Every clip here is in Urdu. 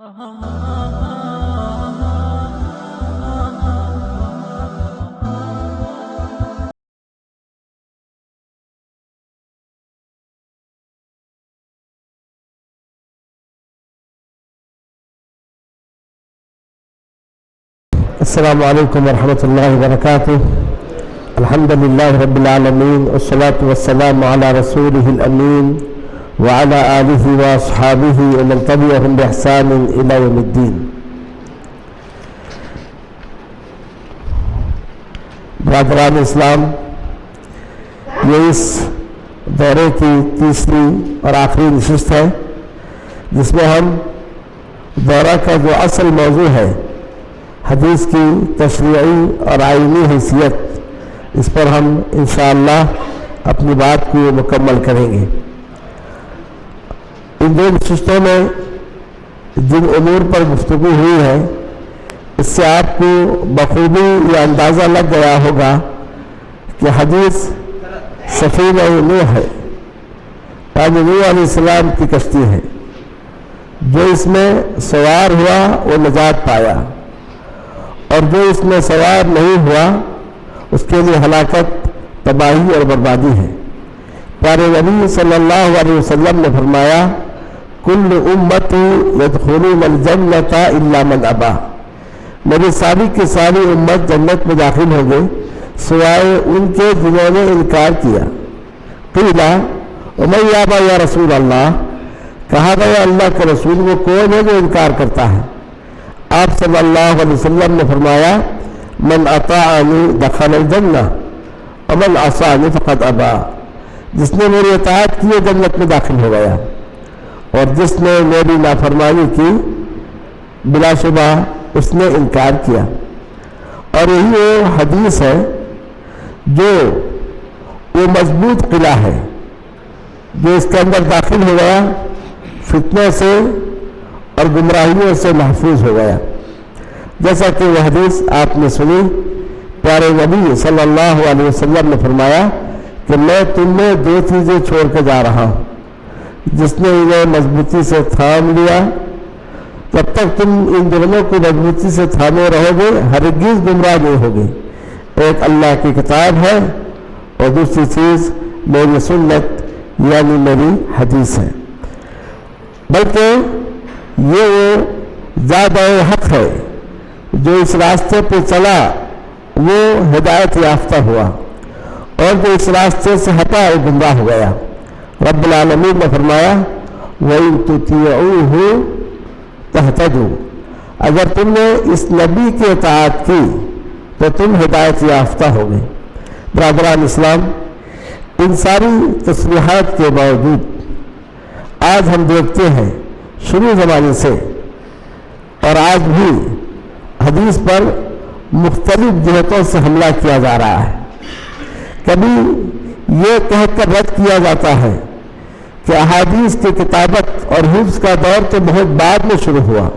السلام علیکم ورحمۃ اللہ وبرکاتہ. الحمد للہ رب العالمین والصلاة والسلام علی رسولہ الامین وعلی آلہ واصحابہ ومن تبعہم بإحسان الی یوم الدین. برادران اسلام، یہ اس دورے کی تیسری اور آخری نشست ہے جس میں ہم دورہ کا جو اصل موضوع ہے حدیث کی تشریعی اور آئینی حیثیت، اس پر ہم انشاءاللہ اپنی بات کو مکمل کریں گے. ان دو نشستوں میں جن امور پر گفتگو ہوئی ہے اس سے آپ کو بخوبی یہ اندازہ لگ گیا ہوگا کہ حدیث سفینہ نوح ہے، نوح علیہ السلام کی کشتی ہے. جو اس میں سوار ہوا وہ نجات پایا، اور جو اس میں سوار نہیں ہوا اس کے لیے ہلاکت، تباہی اور بربادی ہے. پیارے نبی صلی اللہ علیہ وسلم نے فرمایا، کل امتی یدخلون الجنۃ الا من ابا، میری ساری کی ساری امت جنت میں داخل ہو گئی سوائے ان کے جنہوں نے انکار کیا. قیل ومن یابا یا رسول اللہ، کہا گیا اللہ کے رسول وہ کون ہے جو انکار کرتا ہے؟ آپ صلی اللہ علیہ وسلم نے فرمایا، من اطاعنی دخل الجنہ ومن عصانی فقد ابا، جس نے میری اطاعت کی جنت میں داخل ہو گیا، اور جس نے میری نافرمانی کی بلا شبہ اس نے انکار کیا. اور یہی وہ حدیث ہے جو وہ مضبوط قلعہ ہے جو اس کے اندر داخل ہو گیا فتنوں سے اور گمراہیوں سے محفوظ ہو گیا. جیسا کہ وہ حدیث آپ نے سنی، پیارے نبی صلی اللہ علیہ وسلم نے فرمایا کہ میں تم میں دو چیزیں چھوڑ کے جا رہا ہوں، جس نے انہیں مضبوطی سے تھام لیا، جب تک تم ان دونوں کو مضبوطی سے تھامے رہو گے ہرگز گمراہ نہیں ہوگے. ایک اللہ کی کتاب ہے اور دوسری چیز میری سنت یعنی میری حدیث ہے. بلکہ یہ وہ زیادہ حق ہے جو اس راستے پہ چلا وہ ہدایت یافتہ ہوا، اور جو اس راستے سے ہٹا وہ گمراہ ہو گیا. رب العالمین نے فرمایا، وَإِن تُطِيعُوهُ تَهْتَدُوا، اگر تم نے اس نبی کی اطاعت کی تو تم ہدایت یافتہ ہو گئے. برادران اسلام، ان ساری تصریحات کے باوجود آج ہم دیکھتے ہیں شروع زمانے سے اور آج بھی حدیث پر مختلف جہتوں سے حملہ کیا جا رہا ہے. کبھی یہ کہہ کر رد کیا جاتا ہے کہ احادیث کی کتابت اور حفظ کا دور تو بہت بعد میں شروع ہوا.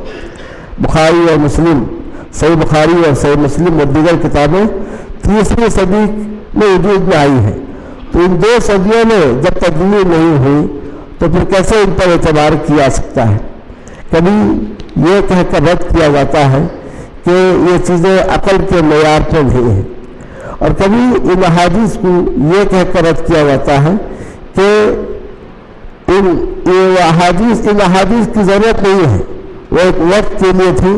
بخاری اور مسلم، صحیح بخاری اور صحیح مسلم اور دیگر کتابیں تیسری صدی میں وجود میں آئی ہیں، تو ان دو صدیوں میں جب تدوین نہیں ہوئی تو پھر کیسے ان پر اعتبار کیا سکتا ہے. کبھی یہ کہہ کر رد کیا جاتا ہے کہ یہ چیزیں عقل کے معیار پر نہیں ہیں، اور کبھی ان احادیث کو یہ کہہ کر رد کیا جاتا ہے کہ ان احادیث کی ضرورت نہیں ہے، وہ ایک وقت کے لیے تھی،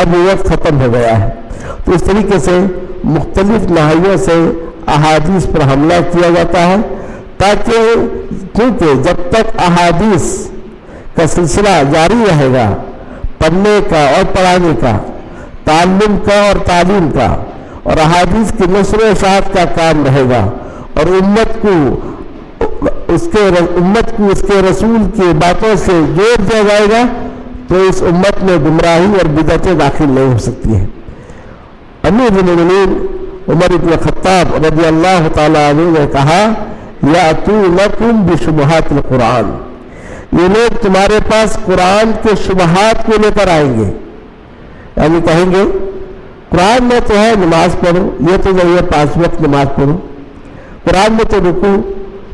اب وہ وقت ختم ہو گیا ہے. تو اس طریقے سے مختلف نہائیوں سے احادیث پر حملہ کیا جاتا ہے، تاکہ کیونکہ جب تک احادیث کا سلسلہ جاری رہے گا، پڑھنے کا اور پڑھانے کا، تعلم کا اور تعلیم کا، اور احادیث کی نشر و اشاعت کا کام رہے گا، اور امت کو اس کے رسول کی باتوں سے جوڑ دیا جائے گا، تو اس امت میں گمراہی اور بدعتیں داخل نہیں ہو سکتی ہیں. امیر المومنین عمر بن خطاب رضی اللہ تعالی عنہ نے کہا، یاتونکم بشبہات القرآن، یہ لوگ تمہارے پاس قرآن کے شبہات کو لے کر آئیں گے. یعنی کہیں گے قرآن میں تو ہے نماز پڑھو، یہ تو نہیں ہے 5 وقت نماز پڑھو، قرآن میں تو رکوع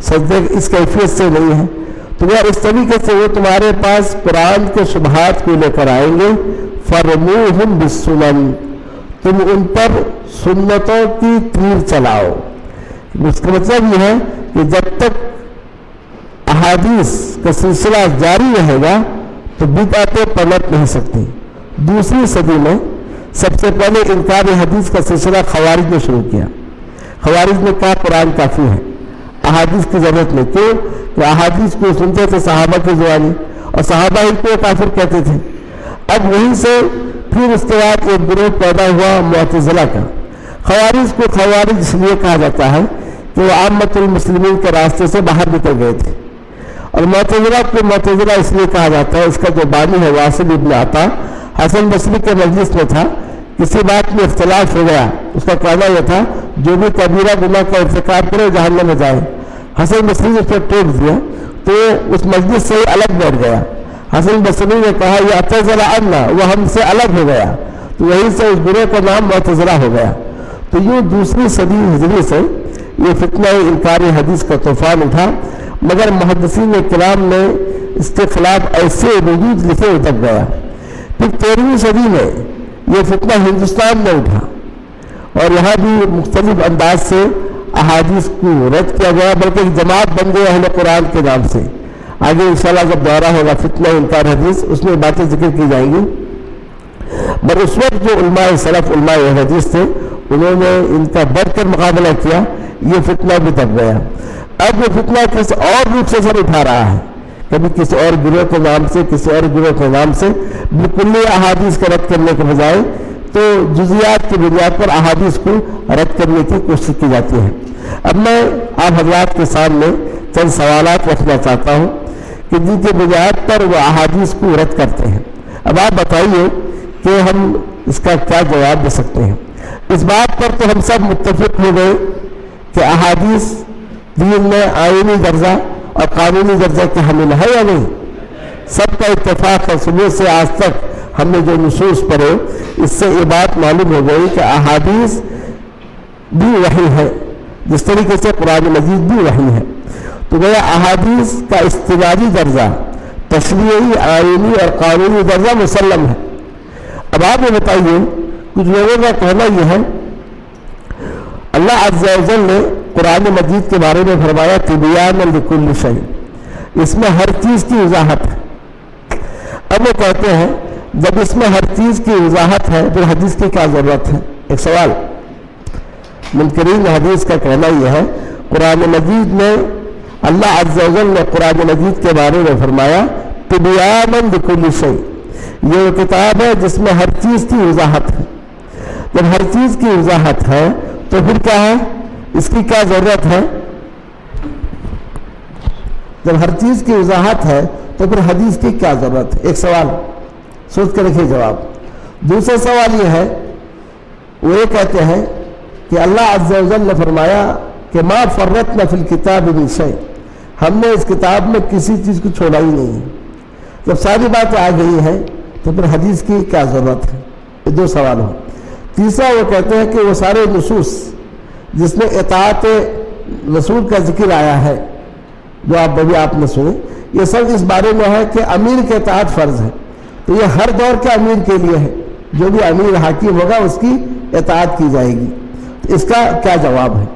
سجدے اس کیفیت سے نہیں ہے، تو وہ اس طریقے سے وہ تمہارے پاس قرآن کے شبہات کو لے کر آئیں گے، فرموہم بالسنن، تم ان پر سنتوں کی تیر چلاؤ۔ اس کا مطلب یہ ہے کہ جب تک احادیث کا سلسلہ جاری رہے گا تو بدعتیں پلٹ نہیں سکتی۔ دوسری صدی میں سب سے پہلے انکار حدیث کا سلسلہ خوارج نے شروع کیا۔ خوارج نے کہا قرآن کافی ہے، احادیث کی ضرورت نہیں، کیوں کہ احادیث کو سنتے تھے صحابہ کی زبانی اور صحابہ ہی کو کافر کہتے تھے۔ اب وہیں سے پھر اس کے بعد ایک گروہ پیدا ہوا معتزلہ کا۔ خوارج کو خوارج اس لیے کہا جاتا ہے کہ وہ عامت المسلمین کے راستے سے باہر نکل گئے تھے، اور معتزلہ کو معتزلہ اس لیے کہا جاتا ہے، اس کا جو بانی ہے واصل ابن عطا حسن بصری کے مجلس میں تھا، کسی بات میں اختلاف ہو گیا، اس کا کہنا یہ تھا جو بھی کبیرہ گناہ کا ارتکاب کرے جہنم میں جائے۔ حسن بصری نے اس پر ٹوک دیا تو اس مجلس سے الگ بیٹھ گیا۔ حسن بصری نے کہا یہ اعتزل عنا، وہ ہم سے الگ ہو گیا، تو وہیں سے اس گروہ کا نام معتزلہ ہو گیا۔ تو یہ دوسری صدی ہجری سے یہ فتنہ انکار حدیث کا طوفان اٹھا، مگر محدثین کرام نے اس کے خلاف ایسے وجود لکھے اتک گیا۔ پھر 13ویں صدی میں یہ فتنہ ہندوستان میں اٹھا اور یہاں بھی مختلف انداز سے احادیث کو رد کیا گیا، بلکہ ایک جماعت بن گئی اہل قرآن کے نام سے۔ آگے انشاءاللہ جب دورہ ہوگا فتنہ انکار حدیث اس میں باتیں ذکر کی جائیں گی۔ مگر اس وقت جو علماء سلف علماء حدیث تھے انہوں نے ان کا بڑھ کر مقابلہ کیا، یہ فتنہ بھی دب گیا۔ اب یہ فتنہ کسی اور روپ سے سر اٹھا رہا ہے، کبھی کسی اور گروہ کے نام سے، کسی اور گروہ کے نام سے، بالکل احادیث کا رد کرنے کے بجائے تو جزیات کی بنیاد پر احادیث کو رد کرنے کی کوشش کی جاتی ہے۔ اب میں آپ حضرات کے سامنے چند سوالات رکھنا چاہتا ہوں کہ جن کی بنیاد پر وہ احادیث کو رد کرتے ہیں۔ اب آپ بتائیے کہ ہم اس کا کیا جواب دے سکتے ہیں۔ اس بات پر تو ہم سب متفق ہو گئے کہ احادیث دین میں آئینی درجہ اور قانونی درجہ کے حامل ہے یا نہیں؟ سب کا اتفاق ہے۔ صبح سے آج تک ہم نے جو نصوص پڑھے اس سے یہ بات معلوم ہو گئی کہ احادیث بھی وحی ہے، جس طریقے سے قرآن مجید بھی وحی ہے۔ تو گویا احادیث کا استدلالی درجہ، تشریعی، آئینی اور قانونی درجہ مسلم ہے۔ اب آپ یہ بتائیے، کچھ لوگوں کا کہنا یہ ہے اللہ عز و جل نے قرآن مجید کے بارے میں فرمایا تبیان لکل شیء، اس میں ہر چیز کی وضاحت ہے۔ اب وہ کہتے ہیں جب اس میں ہر چیز کی وضاحت ہے تو حدیث کی کیا ضرورت ہے؟ ایک سوال۔ منکرین حدیث کا کہنا یہ ہے قرآن مجید میں اللہ عز و جل نے قرآن مجید کے بارے میں فرمایا تبیان لکل شیء، یہ وہ کتاب ہے جس میں ہر چیز کی وضاحت ہے۔ جب ہر چیز کی وضاحت ہے تو پھر کیا ہے، اس کی کیا ضرورت ہے؟ جب ہر چیز کی وضاحت ہے تو پھر حدیث کی کیا ضرورت ہے؟ ایک سوال سوچ کر رکھیے جواب۔ دوسرا سوال یہ ہے، وہ یہ کہتے ہیں کہ اللہ عز و جل نے فرمایا کہ ما فرطنا فی الکتاب من شیء، ہم نے اس کتاب میں کسی چیز کو چھوڑا ہی نہیں ہے۔ جب ساری باتیں آ گئی ہیں تو پھر حدیث کی کیا ضرورت ہے؟ یہ دو سوال ہو۔ تیسرا وہ کہتے ہیں کہ وہ سارے نصوص جس میں اطاعت رسول کا ذکر آیا ہے، جو آپ نے سنے، یہ سب اس بارے میں ہے کہ امیر کے اطاعت فرض ہے، تو یہ ہر دور کے امیر کے لیے ہے، جو بھی امیر حاکم ہوگا اس کی اطاعت کی جائے گی۔ تو اس کا کیا جواب ہے؟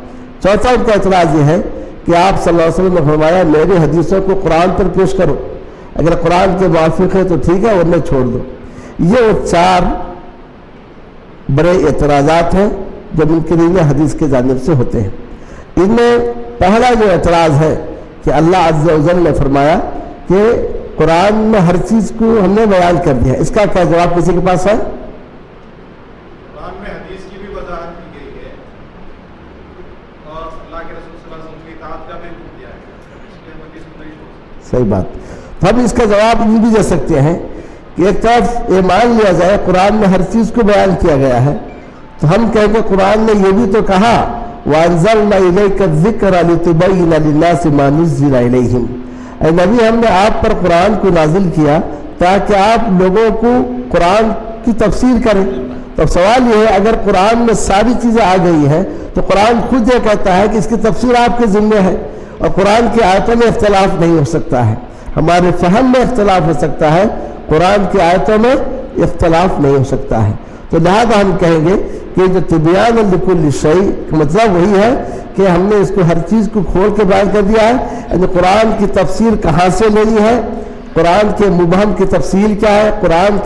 چوتھا ان کا اعتراض یہ ہے کہ آپ صلی اللہ علیہ وسلم نے فرمایا میری حدیثوں کو قرآن پر پیش کرو، اگر قرآن کے موافق ہے تو ٹھیک ہے ورنہ چھوڑ دو۔ یہ وہ چار بڑے اعتراضات ہیں جو منکرین حدیث کے جانب سے ہوتے ہیں۔ ان میں پہلا جو اعتراض ہے کہ اللہ عز و جل نے فرمایا کہ قرآن میں ہر چیز کو ہم نے بیان کر دیا، اس کا کیا جواب کسی کے پاس ہے؟ قرآن میں حدیث کی بھی وضاحت کی گئی ہے اور اللہ کے رسول صلی اللہ علیہ وسلم کی اطاعت کا بھی حکم دیا ہے، اس لیے ہم حدیث کو نہیں چھوڑ سکتے۔ صحیح بات۔ تو ہم اس کا جواب یہ بھی دے سکتے ہیں کہ ایک طرف یہ مان لیا جائے قرآن میں ہر چیز کو بیان کیا گیا ہے، تو ہم کہیں کہ قرآن نے یہ بھی تو کہا وَأَنزَلْنَا إِلَيْكَ الذِّكْرَ لِتُبَيِّنَ لِلنَّاسِ مَا نُزِّلَ إِلَيْهِمْ، اے نبی ہم نے آپ پر قرآن کو نازل کیا تاکہ آپ لوگوں کو قرآن کی تفسیر کریں۔ تو سوال یہ ہے اگر قرآن میں ساری چیزیں آ گئی ہیں تو قرآن خود یہ کہتا ہے کہ اس کی تفسیر آپ کے ذمہ ہے اور قرآن کی آیتوں میں اختلاف نہیں ہو سکتا ہے۔ ہمارے فہم میں اختلاف ہو سکتا ہے، قرآن کی آیتوں میں اختلاف نہیں ہو سکتا ہے. تو لہذا ہم کہیں گے کہ جو تبیان لکل شیء کا مطلب وہی ہے کہ ہم نے اس کو ہر چیز کو کھول کے بیان کر دیا ہے. یعنی قرآن کی تفسیر کہاں سے لینی ہے، قرآن کے مبہم کی تفصیل کیا ہے، قرآن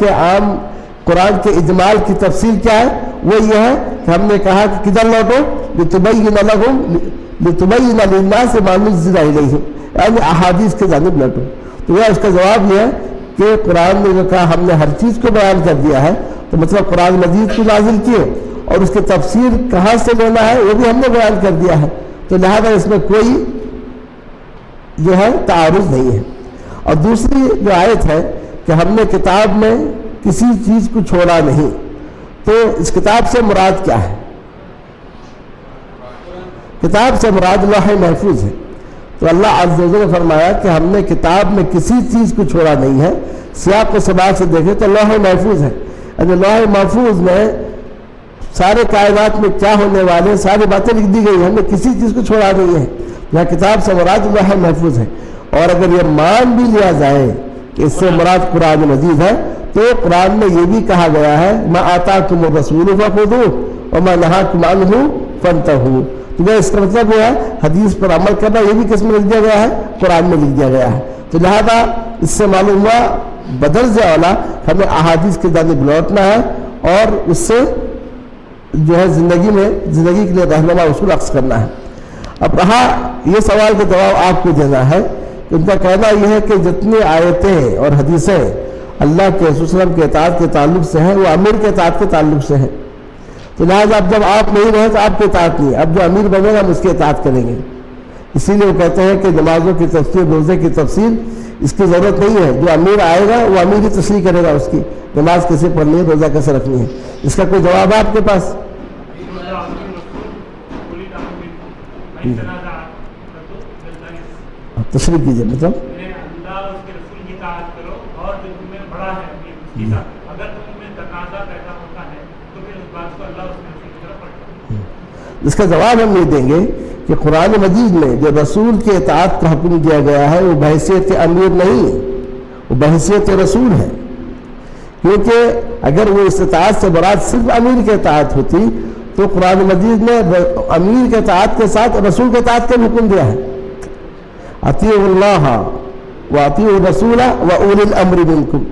کے اجمال کی تفصیل کیا ہے، وہ یہ ہے کہ ہم نے کہا کہ کدھر لوٹو، لتبین للناس ما نزل الیہم، یعنی احادیث کے جانب لوٹو. تو اس کا جواب یہ ہے کہ قرآن نے جو کہا ہم نے ہر چیز کو بیان کر دیا ہے، تو مطلب قرآن مجید کو نازل کیے اور اس کی تفسیر کہاں سے لینا ہے وہ بھی ہم نے بیان کر دیا ہے. تو لہذا اس میں کوئی جو ہے تعارض نہیں ہے. اور دوسری جو آیت ہے کہ ہم نے کتاب میں کسی چیز کو چھوڑا نہیں، تو اس کتاب سے مراد کیا ہے؟ کتاب سے مراد لوح محفوظ ہے. تو اللہ عز و جل نے فرمایا کہ ہم نے کتاب میں کسی چیز کو چھوڑا نہیں ہے. سیاق و سباق سے دیکھیں تو لوح محفوظ ہے، یعنی لوح محفوظ میں سارے کائنات میں کیا ہونے والے ساری باتیں لکھ دی گئی. ہم نے کسی چیز کو چھوڑا نہیں ہے. یہاں کتاب سے مراد لوح محفوظ ہے. اور اگر یہ مان بھی لیا جائے کہ اس سے مراد قرآن مجید ہے، تو قرآن میں یہ بھی کہا گیا ہے ما آتاکم الرسول فخذوہ وما نہاکم عنہ فانتہوا. تو اس کا مطلب یہ ہے حدیث پر عمل کرنا، یہ بھی کس میں لکھ دیا گیا ہے؟ قرآن میں لکھ دیا گیا ہے. تو لہذا اس سے معلوم ہوا بدرجہ اولا ہمیں احادیث کی جانب لوٹنا ہے اور اس سے جو ہے زندگی کے لیے رہنما اصول اخذ کرنا ہے. اب رہا یہ سوال کا جواب آپ کو دینا ہے. ان کا کہنا یہ ہے کہ جتنی آیتیں اور حدیثیں اللہ کے رسول صلی اللہ علیہ وسلم کے اطاعت کے تعلق سے ہیں وہ امیر کے اطاعت کے تعلق سے ہیں. تو لہٰذا اب جب آپ نہیں رہے تو آپ کی اطاعت نہیں ہے. اب جو امیر بنے گا ہم اس کی اطاعت کریں گے. اسی لیے وہ کہتے ہیں کہ نمازوں کی تفسیر، روزے کی تفسیر اس کی ضرورت نہیں ہے. جو امیر آئے گا وہ امیر ہی تشریح کرے گا اس کی نماز کیسے پڑھنی ہے، روزہ کیسے رکھنی ہے. اس کا کوئی جواب ہے آپ کے پاس؟ تشریح کیجیے. مطلب اس کا جواب ہم یہ دیں گے کہ قرآن مجید میں جو رسول کے اطاعت کا حکم دیا گیا ہے وہ بحیثیت امیر نہیں ہے، وہ بحیثیت رسول ہے. کیونکہ اگر وہ اس اطاعت سے مراد صرف امیر کے اطاعت ہوتی تو قرآن مجید نے امیر کے اطاعت کے ساتھ رسول کے اطاعت کا حکم دیا ہے. اطیعوا اللہ واطیعوا الرسول واولی الامر منکم.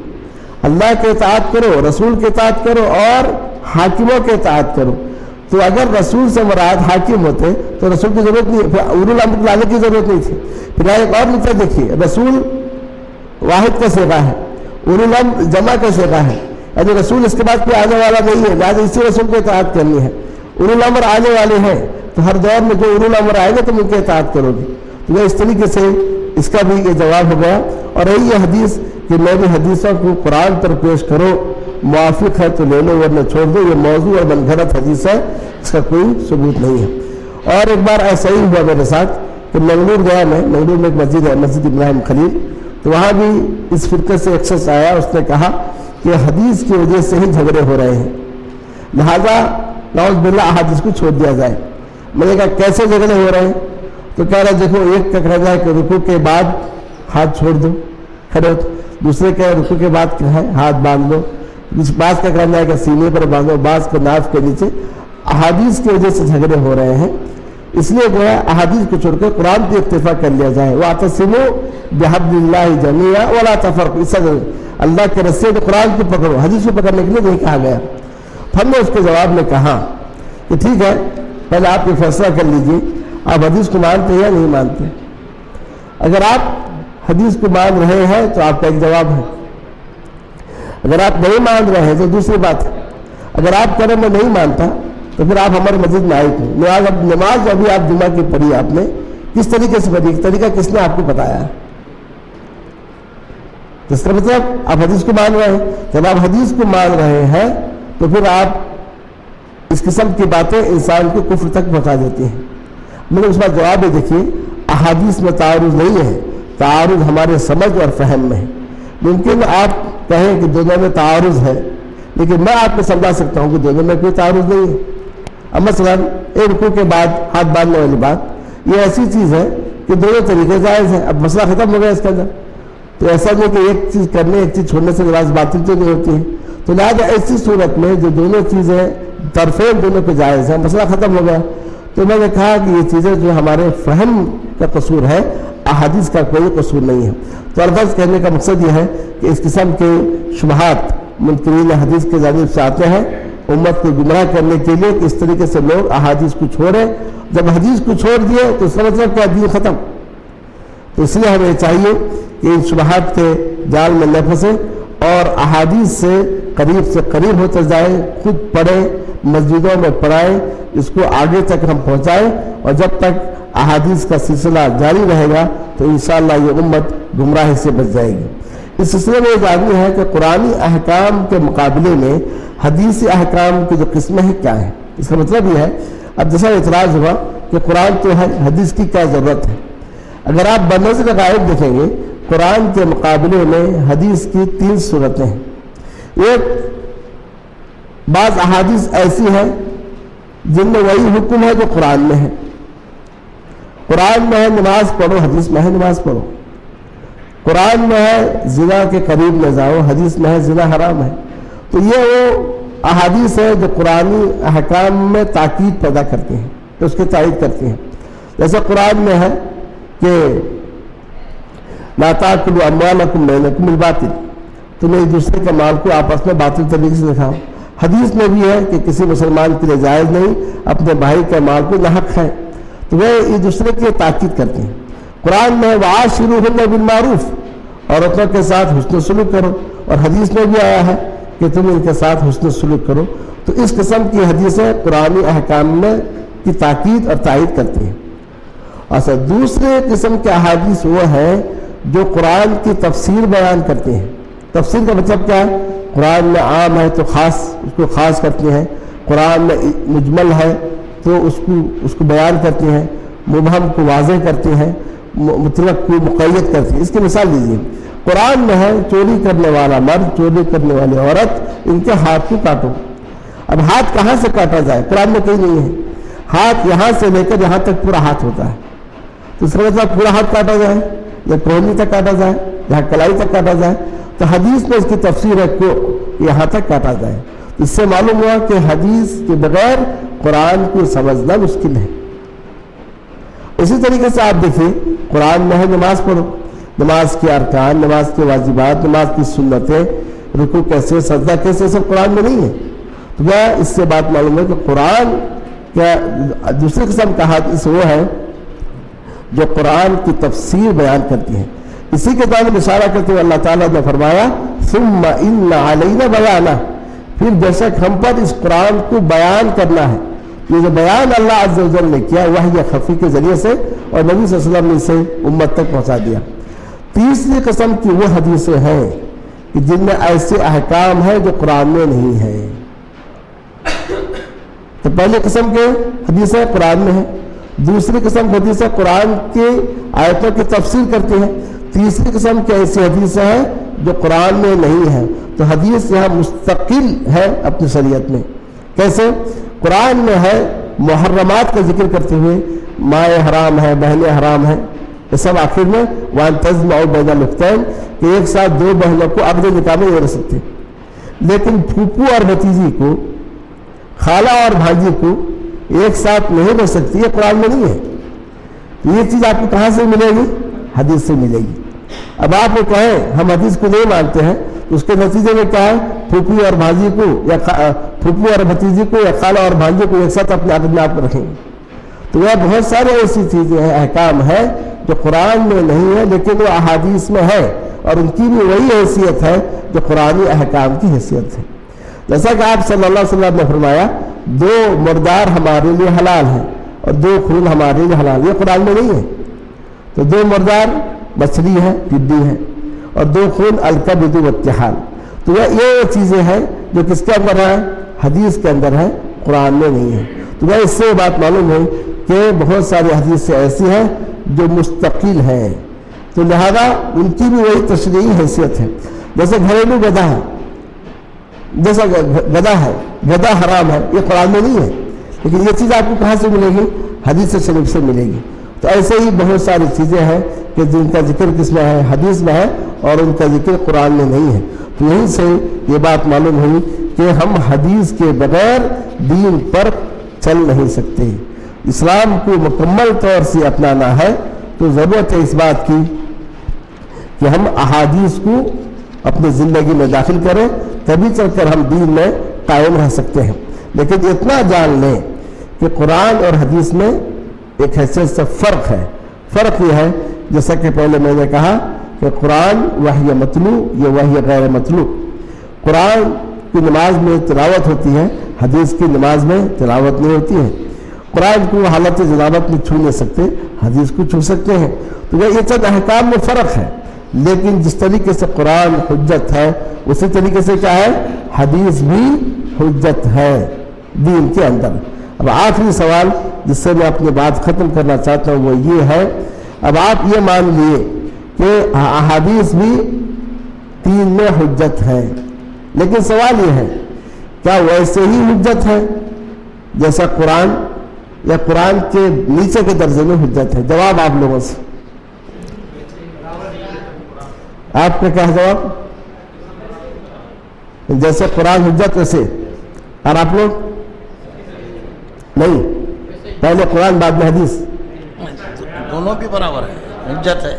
اللہ کے اطاعت کرو، رسول کے اطاعت کرو اور حاکموں کے اطاعت کرو. تو اگر رسول سے مراد حاکم ہوتے تو رسول کی ضرورت نہیں، پھر اولی الامر لانے کی ضرورت نہیں تھی. پھر ایک اور نقطہ دیکھیے، رسول واحد کا صیغہ ہے، اولی الامر جمع کا صیغہ ہے. یعنی رسول اس کے بعد کوئی آنے والا نہیں ہے، لہٰذا اسی رسول کو اطاعت کرنی ہے. اولی الامر آنے والے ہیں تو ہر دور میں جو اولی الامر آئے گا تم ان کی اطاعت کرو گے. تو اس طریقے سے اس کا بھی یہ جواب ہو گیا. اور رہی یہ حدیث کہ میری حدیثوں کو قرآن پر پیش کرو، موافق ہے تو لے لو ورنہ چھوڑ دو، یہ موضوع اور من گھڑت حدیث ہے، اس کا کوئی ثبوت نہیں ہے. اور ایک بار ایسا ہی ہوا میرے ساتھ کہ منگلور گیا میں، منگلور میں ایک مسجد ہے مسجد ابراہیم خلیل، تو وہاں بھی اس فرقے سے ایک شخص آیا، اس نے کہا کہ حدیث کی وجہ سے ہی جھگڑے ہو رہے ہیں، لہذا نعوذ باللہ احادیث کو چھوڑ دیا جائے. میں نے کہا کیسے جھگڑے ہو رہے ہیں؟ تو کہہ رہا دیکھو ایک کا کہنا ہے کہ رکوع کے بعد ہاتھ چھوڑ دو کھڑے ہو، دوسرے کا رکوع کے بعد کیا ہے ہاتھ باندھ دو، بعض کا کہنا ہے کہ سینے پر باندھو، بعض کو ناف کے نیچے. احادیث کی وجہ سے جھگڑے ہو رہے ہیں، اس لیے جو ہے احادیث کو چھوڑ کر قرآن پہ اکتفا کر لیا جائے. واعتصموا بحبل اللہ جميعا ولا تفرقوا. اس سے اللہ کے رسے کو قرآن کو پکڑو، حدیث کو پکڑنے کے لیے نہیں کہا گیا. ہم نے اس کے جواب میں کہا کہ ٹھیک ہے پہلے آپ یہ فیصلہ کر لیجیے آپ حدیث کو مانتے ہیں یا نہیں مانتے. اگر آپ حدیث کو مان رہے ہیں تو آپ کا ایک جواب ہے، اگر آپ نہیں مان رہے ہیں تو دوسری بات ہے. اگر آپ کہہ رہے میں نہیں مانتا تو پھر آپ ہمارے مسجد میں آئے تھے. نماز جو ابھی آپ جمعہ کی پڑھی آپ نے کس طریقے سے پڑھی، طریقہ کس نے آپ کو بتایا؟ اس کا مطلب آپ حدیث کو مان رہے ہیں. جب آپ حدیث کو مان رہے ہیں تو پھر آپ اس قسم کی باتیں انسان کو کفر تک پہنچا دیتی ہیں. میں نے اس بات جواب ہے، دیکھیے احادیث میں تعارض نہیں ہے، تعارض ہمارے سمجھ اور فہم میں ہے. ممکن آپ کہیں کہ دونوں میں تعارض ہے، لیکن میں آپ کو سمجھا سکتا ہوں کہ دونوں میں کوئی تعارض نہیں ہے. اب مثلا ایک رکوع کے بعد ہاتھ باندھنے والی بات یہ ایسی چیز ہے کہ دونوں طریقے جائز ہیں. اب مسئلہ ختم ہو گیا اس کے اندر. تو ایسا نہیں کہ ایک چیز کرنے ایک چیز چھوڑنے سے نماز باطل تو نہیں ہوتی ہے. تو لہٰذا ایسی صورت میں جو دونوں چیزیں طرفین دونوں پہ جائز ہیں، مسئلہ ختم ہو گیا. تو میں نے کہا کہ یہ چیزیں جو ہمارے فہم کا قصور ہے، احادیث کا کوئی قصور نہیں ہے. تو الفاظ کہنے کا مقصد یہ ہے کہ اس قسم کے شبہات منکرین حدیث کے جانب سے آتے ہیں امت کو گمراہ کرنے کے لیے کہ اس طریقے سے لوگ احادیث کو چھوڑیں. جب حدیث کو چھوڑ دیے تو اس کا مطلب کیا؟ دین ختم. تو اس لیے ہمیں چاہیے کہ ان شبہات کے جال میں نہ پھنسے اور احادیث سے قریب ہوتے جائیں، خود پڑھیں، مسجدوں میں پڑھائیں، اس کو آگے تک ہم پہنچائیں. اور جب تک احادیث کا سلسلہ جاری رہے گا تو انشاءاللہ یہ امت گمراہی سے بچ جائے گی. اس سلسلے میں یہ جاننا ہے کہ قرآنی احکام کے مقابلے میں حدیثی احکام کی جو قسمیں ہیں کیا ہیں. اس کا مطلب یہ ہے، اب جیسا اعتراض ہوا کہ قرآن تو ہے، حدیث کی کیا ضرورت ہے. اگر آپ بنظر غائب دیکھیں گے قرآن کے مقابلے میں حدیث کی 3 صورتیں ہیں. ایک، بعض احادیث ایسی ہیں جن میں وہی حکم ہے جو قرآن میں ہے. قرآن میں ہے نماز پڑھو، حدیث میں ہے نماز پڑھو. قرآن میں ہے زنا کے قریب نہ جاؤ، حدیث میں ہے زنا حرام ہے. تو یہ وہ احادیث ہے جو قرآنی احکام میں تاکید پیدا کرتے ہیں، تو اس کے تائید کرتے ہیں. جیسے قرآن میں ہے کہ لا تاکلوا اموالکم بینکم بالباطل، تمہیں ایک دوسرے کے مال کو آپس میں باطل طریقے سے دکھاؤ. حدیث میں بھی ہے کہ کسی مسلمان کے لیے جائز نہیں اپنے بھائی کے مال کو ناحق ہے. تو وہ ایک دوسرے کی تاکید کرتے ہیں. قرآن میں وعاشروہن بالمعروف، عورتوں کے ساتھ حسن سلوک کرو، اور حدیث میں بھی آیا ہے کہ تم ان کے ساتھ حسن سلوک کرو. تو اس قسم کی حدیثیں قرآنی احکام میں کی تاکید اور تائید کرتی ہیں. اور دوسرے قسم کے احادیث وہ ہیں جو قرآن کی تفسیر بیان کرتے ہیں. تفسیر کا مطلب کیا ہے؟ قرآن میں عام ہے تو خاص، اس کو خاص کرتے ہیں. قرآن میں مجمل ہے تو اس کو بیان کرتے ہیں، مبہم کو واضح کرتے ہیں، مطلق کو مقید کرتے ہیں. اس کی مثال دیجیے. قرآن میں ہے چوری کرنے والا مرد، چوری کرنے والی عورت، ان کے ہاتھ کو کاٹو. اب ہاتھ کہاں سے کاٹا جائے؟ قرآن میں کہیں نہیں ہے. ہاتھ یہاں سے لے کر یہاں تک پورا ہاتھ ہوتا ہے. تو اس کا مطلب پورا ہاتھ کاٹا جائے یا کوہنی تک کاٹا جائے یا کلائی تک کاٹا جائے. تو حدیث میں اس کی تفسیر ہے کو یہاں تک کاٹا جائے. اس سے معلوم ہوا کہ حدیث کے بغیر قرآن کو سمجھنا مشکل ہے. اسی طریقے سے آپ دیکھیں قرآن میں ہے نماز پڑھو، نماز کے ارکان، نماز کے واجبات، نماز کی سنتیں، رکوع کیسے، سجدہ کیسے، سب قرآن میں نہیں ہے. تو کیا اس سے بات معلوم ہے کہ قرآن کیا دوسری قسم کا حدیث وہ ہے جو قرآن کی تفسیر بیان کرتی ہیں. اسی کے طور پر اشارہ کرتے ہوئے اللہ تعالیٰ نے فرمایا ثم ان علینا بیانہ، پھر بے شک ہم پر اس قرآن کو بیان کرنا ہے. یہ جو بیان اللہ عز و جل نے کیا وحی خفی کے ذریعے سے، اور نبی صلی اللہ علیہ وسلم نے اسے امت تک پہنچا دیا. تیسری قسم کی وہ حدیثیں ہیں کہ جن میں ایسے احکام ہیں جو قرآن میں نہیں ہیں. تو پہلی قسم کے حدیثیں قرآن میں ہیں، دوسری قسم کی حدیثیں قرآن کی آیتوں کی تفسیر کرتے ہیں، تیسری قسم کی ایسی حدیثیں ہیں جو قرآن میں نہیں ہیں. تو حدیث یہاں مستقل ہے اپنی شریعت میں. کیسے؟ قرآن میں ہے محرمات کا ذکر کرتے ہوئے مائیں حرام ہے، بہنیں حرام ہیں، یہ سب آخر میں وَأَن تَجْمَعُوا بَيْنَ الْأُخْتَيْنِ کہ ایک ساتھ دو بہنوں کو عقد نکاح میں نہیں رہ سکتے. لیکن پھوپھو اور بھتیجی کو، خالہ اور بھانجی کو ایک ساتھ نہیں رہ سکتی، یہ قرآن میں نہیں ہے. یہ چیز آپ کو کہاں سے ملے گی؟ حدیث سے ملے گی. اب آپ کو کہیں ہم حدیث کو نہیں مانتے ہیں تو اس کے نتیجے میں کیا ہے؟ پھوپھی اور بھانجی کو یا پھوپھو اور بھتیجی کو یا خالہ اور بھانجی کو ایک ساتھ اپنے عقد میں آپ رکھیں گے. تو وہ بہت سارے ایسی چیزیں ہیں، احکام ہیں جو قرآن میں نہیں ہے لیکن وہ احادیث میں ہے، اور ان کی بھی وہی حیثیت ہے جو قرآنی احکام کی حیثیت ہے. جیسا کہ آپ صلی اللہ علیہ وسلم نے فرمایا 2 مردار ہمارے لیے حلال ہیں اور 2 خون ہمارے لیے حلال. یہ قرآن میں نہیں ہے. تو 2 مردار مچھلی ہے، ٹڈی ہے، اور 2 خون الکبد والطحال. تو یہ چیزیں ہیں جو کس کے اندر ہے؟ حدیث کے اندر ہے، قرآن میں نہیں ہے. تو اس سے بات معلوم ہے کہ بہت ساری حدیثیں ایسی ہیں جو مستقل ہیں، تو لہذا ان کی بھی وہی تشریعی حیثیت ہے. جیسے گھریلو گدھا ہے، جیسا گدھا ہے، گدھا حرام ہے، یہ قرآن میں نہیں ہے، لیکن یہ چیز آپ کو کہاں سے ملے گی؟ حدیث شریف سے ملے گی. تو ایسے ہی بہت ساری چیزیں ہیں کہ جن کا ذکر کس میں ہے؟ حدیث میں ہے، اور ان کا ذکر قرآن میں نہیں ہے۔ تو یہیں سے یہ بات معلوم ہوئی کہ ہم حدیث کے بغیر دین پر چل نہیں سکتے۔ اسلام کو مکمل طور سے اپنانا ہے تو ضرورت ہے اس بات کی کہ ہم احادیث کو اپنی زندگی میں داخل کریں، تبھی چل کر ہم دین میں قائم رہ سکتے ہیں۔ لیکن اتنا جان لیں کہ قرآن اور حدیث میں ایک حیثیت سے فرق ہے۔ فرق یہ ہے، جیسا کہ پہلے میں نے کہا کہ قرآن وحی متلو، یہ وحی غیر متلو۔ قرآن کی نماز میں تلاوت ہوتی ہے، حدیث کی نماز میں تلاوت نہیں ہوتی ہے۔ قرآن کو حالت جنابت میں چھو نہیں سکتے، حدیث کو چھو سکتے ہیں۔ تو یہ چند احکام میں فرق ہے، لیکن جس طریقے سے قرآن حجت ہے اسی طریقے سے کیا ہے؟ حدیث بھی حجت ہے دین کے اندر۔ اب آخری سوال جس سے میں اپنی بات ختم کرنا چاہتا ہوں وہ یہ ہے، اب آپ یہ مان لیے کہ احادیث بھی دین میں حجت ہے، لیکن سوال یہ ہے کیا ویسے ہی حجت ہے جیسا قرآن، یا قرآن کے نیچے کے درجے میں حجت ہے؟ جواب آپ لوگوں سے، آپ کا کیا جواب؟ جیسے قرآن حجت ویسے، اور آپ لوگ نہیں، پہلے قرآن بعد میں حدیث؟ دونوں بھی برابر ہے، حجت ہے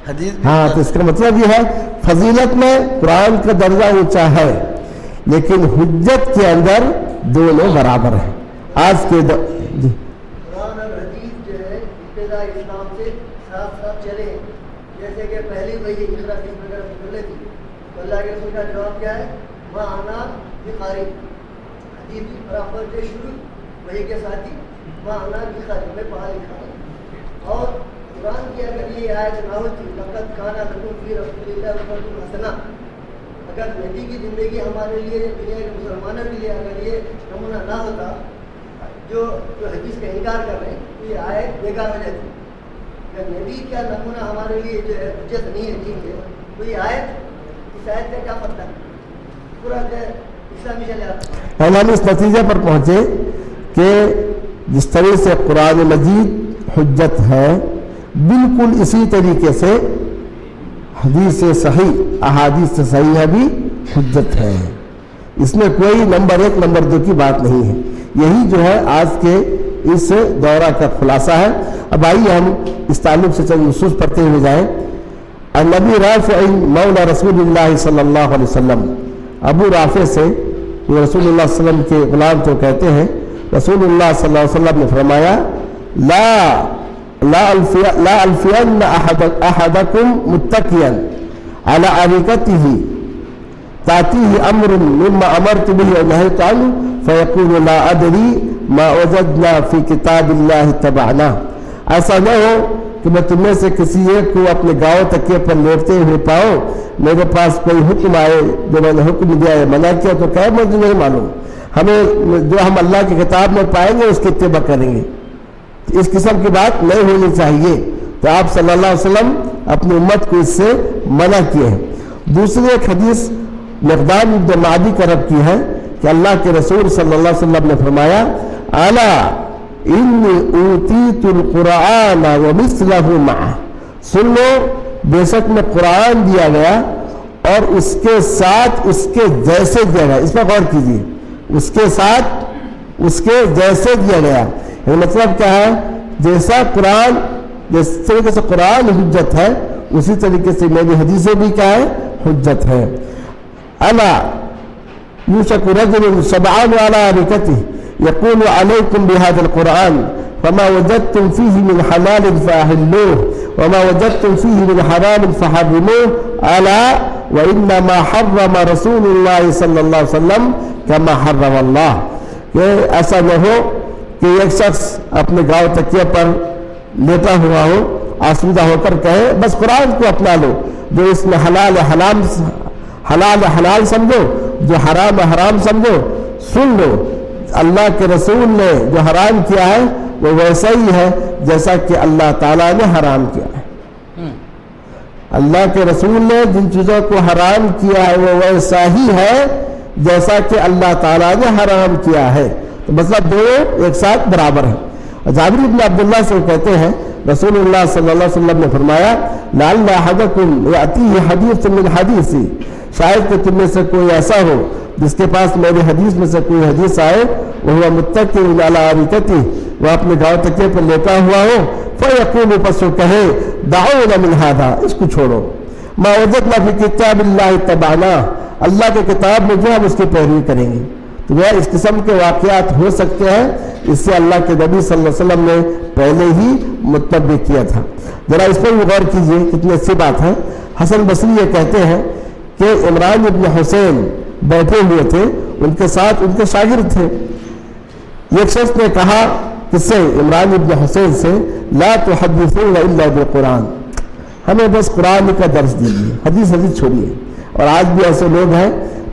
حدیث بھی۔ ہاں، تو اس کا مطلب یہ ہے فضیلت میں قرآن کا درجہ اونچا ہے، لیکن حجت کے اندر دونوں برابر ہیں۔ آج کے جی قرآن اور حدیث جو ہے ابتدا اسلام سے ساتھ ساتھ چلے ہیں۔ جیسے کہ پہلی وہی اقرا کی وغیرہ تھی تو اللہ کے رسول کا جواب کیا ہے؟ ماں آنا بخاری، حدیث بھی برابر کے شروع وہی کے ساتھ ہی ماں آنا بخاری، میں پڑھا لکھا ہوں۔ اور قرآن کی اگر یہ آیت نہ ہوتی لقد کان لکم فی رسول اللہ اسوۃ حسنہ، اگر نبی کی زندگی ہمارے لیے دنیا کے مسلمانوں کے لیے اگر یہ نمونہ نہ ہوتا جو حدیث کا انکار کر رہے ہیں تو یہ آیت بیکار ہو جاتی۔ اگر نبی کا نمونہ ہمارے لیے جو ہے حجت نہیں ہے دین کے، تو یہ آیت، اس آیت کا کیا پتہ پورا جو اسلامی چلے آتا ہے۔ ہم اس نتیجے پر پہنچے کہ جس طرح سے قرآن مجید حجت ہے، بالکل اسی طریقے سے حدیث صحیح، احادیث صحیح بھی حجت ہے۔ اس میں کوئی نمبر ایک نمبر دو کی بات نہیں ہے۔ یہی جو ہے آج کے اس دورہ کا خلاصہ ہے۔ اب آئیے ہم اس تعلق سے چند نصوص پڑھتے ہوئے جائیں۔ النبی رافع مولا رسول اللہ صلی اللہ علیہ وسلم، ابو رافع سے جو رسول اللہ صلی اللہ علیہ وسلم کے غلام تو کہتے ہیں، رسول اللہ صلی اللہ علیہ وسلم نے فرمایا لا الفین احدکم متکیا علی ارکتہ تأتیہ امر مما امرت به ونہیت عنہ فیقول لا ادری ما وجدنا فی کتاب اللہ اتبعنا۔ ایسا نہ ہو کہ میں تم میں سے کسی ایک کو اپنے گاؤں تکیے پر لیٹتے ہوئے پاؤں، میرے پاس کوئی حکم آئے جو میں نے حکم دیا ہے منع کیا تو کہ مجھے نہیں معلوم، ہمیں جو ہم اللہ کی کتاب میں پائیں گے اس کی اتباع کریں گے۔ اس قسم کی بات نہیں ہونی چاہیے۔ تو آپ صلی اللہ علیہ وسلم اپنی امت کو اس سے منع کیے ہیں۔ دوسری ایک حدیث مقدام بن معدی کا رب کی ہے کہ اللہ کے رسول صلی اللہ علیہ وسلم نے فرمایا الا انی اوتیت القرآن ومثلہ معہ، سن لو بے شک میں قرآن دیا گیا اور اس کے ساتھ اس کے جیسے دیا گیا۔ اس پر غور کیجیے، اس کے ساتھ اس کے جیسے دیا گیا، یہ مطلب کیا ہے؟ جیسا قرآن، جس طریقے سے قرآن حجت ہے اسی طریقے سے میری حدیثیں بھی کیا ہے؟ حجت ہے۔ الا یوشک رجل سبعان علی ارکتہ یقول علیکم بهذا القرآن فما وجدتم فيه من حلال فأحلوه وما وجدتم فيه من حرام فحرموه الا وانما حرم رسول اللہ صلی اللہ علیہ وسلم كما حرم اللہ۔ کہ ایسا نہ ہو کہ ایک شخص اپنے گاؤں تکیے پر لیٹا ہوا ہو، آسودہ ہو کر کہے بس قرآن کو اپنا لو، جو اس میں حلال حلال سمجھو، جو حرام حرام سمجھو، سن لو اللہ کے رسول نے جو حرام کیا ہے وہ ویسا ہی ہے جیسا کہ اللہ تعالیٰ نے حرام کیا ہے۔ اللہ کے رسول نے جن چیزوں کو حرام کیا ہے وہ ویسا ہی ہے جیسا کہ اللہ تعالیٰ نے حرام کیا ہے۔ تو مطلب دونوں ایک ساتھ برابر ہیں۔ جابر بن عبداللہ سے وہ کہتے ہیں رسول اللہ صلی اللہ علیہ وسلم نے فرمایا لعل احدکم یاتیہ حدیث من حدیثی، شاید کہ تم میں سے کوئی ایسا ہو جس کے پاس میری حدیث میں سے کوئی حدیث آئے، وہ متکئ علی ارائکتہ، وہ اپنے گھاؤ تکیے پر لیٹا ہوا ہو، فیقول، پس وہ کہے دعونا من ھذا، اس کو چھوڑو، ما وجدنا فی کتاب اللہ اتبعنا، اللہ کے کتاب میں جو ہم اس کی پیروی کریں گے۔ تو یہ اس قسم کے واقعات ہو سکتے ہیں، اس سے اللہ کے نبی صلی اللہ علیہ وسلم نے پہلے ہی متنبع کیا تھا۔ ذرا اس پر بھی غور کیجئے، کتنی اچھی بات ہے۔ حسن بصری یہ کہتے ہیں کہ عمران ابن حسین بیٹھے ہوئے تھے، ان کے ساتھ ان کے شاگرد تھے۔ ایک شخص نے کہا کس سے؟ عمران ابن حسین سے، لا تحدثون الا بالقرآن، ہمیں بس قرآن کا درس دیجیے، حدیث چھوڑیے۔ اور آج بھی ایسے لوگ ہیں،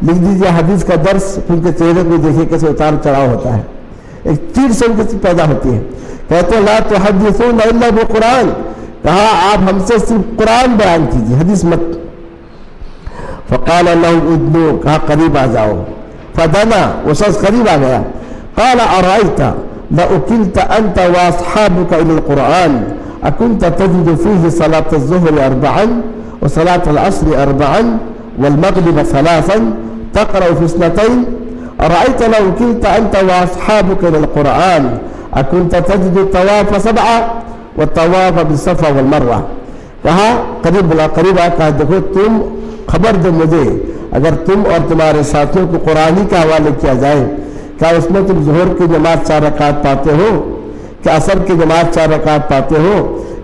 لکھ دیجیے حدیث کا درس، ان کے چہرے کو دیکھیے کیسے اتار چڑھاؤ ہوتا ہے، ایک چیڑ سے ان کی پیدا ہوتی ہے۔ کہتے ہیں لا تحدثون الا بالقرآن، کہا آپ ہم سے صرف قرآن بیان کیجیے، حدیث مت۔ فقال له ادنو، کہا قریب آ جاؤ۔ فدنا، وہ شخص قریب آ گیا۔ قال ارأيت لأكلت أنت وأصحابك إلى القرآن أكنت تجد فيه صلاة الظهر 4 وصلاة العصر 4 والمغرب 3 تقرأ في 2؟ أرأيت لو أكلت أنت وأصحابك إلى القرآن أكنت تجد الطواف 7 والطواف بالصفا والمروة؟ کہا قریب بلا قریب آ، کہا دیکھو تم خبر دو مجھے، اگر تم اور تمہارے ساتھیوں کو قرآن کا حوالے کیا جائے، کیا اس میں تم ظہر کی نماز 4 رکعت پاتے ہو؟ کیا عصر کی نماز 4 رکعت پاتے ہو؟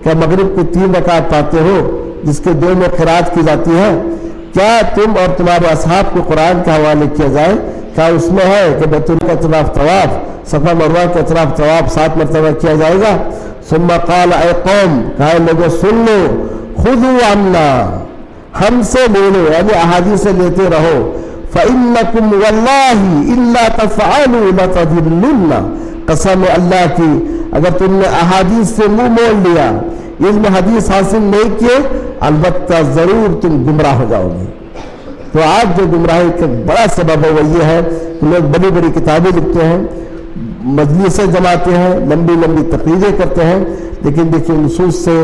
کیا مغرب کی 3 رکعت پاتے ہو جس کے 2 میں قرات کی جاتی ہے؟ کیا تم اور تمہارے اصحاب کو قرآن کے حوالے کیا جائے، کیا اس میں ہے کہ بیت اللہ کے اطراف طواف، صفا مروہ کے اطراف طواف 7 مرتبہ کیا جائے گا؟ ثم قال اے قوم، کہا لوگوں سن لو، خذوا عنا، ہم سے لے لو، یعنی احادیث سے لیتے رہو، فَإِنَّكُمْ وَاللَّهِ إِلَّا تَفْعَلُوا لَتَضِلُّنَّ، قسم اللہ کی اگر تم نے احادیث سے منہ موڑ لیا، علم حدیث حاصل نہیں کیے، البتہ ضرور تم گمراہ ہو جاؤ گے۔ تو آج جو گمراہی کا بڑا سبب ہے وہ یہ ہے کہ لوگ بڑی بڑی کتابیں لکھتے ہیں، مجلسیں جماتے ہیں، لمبی لمبی تقریریں کرتے ہیں، لیکن دیکھیں نصوص سے،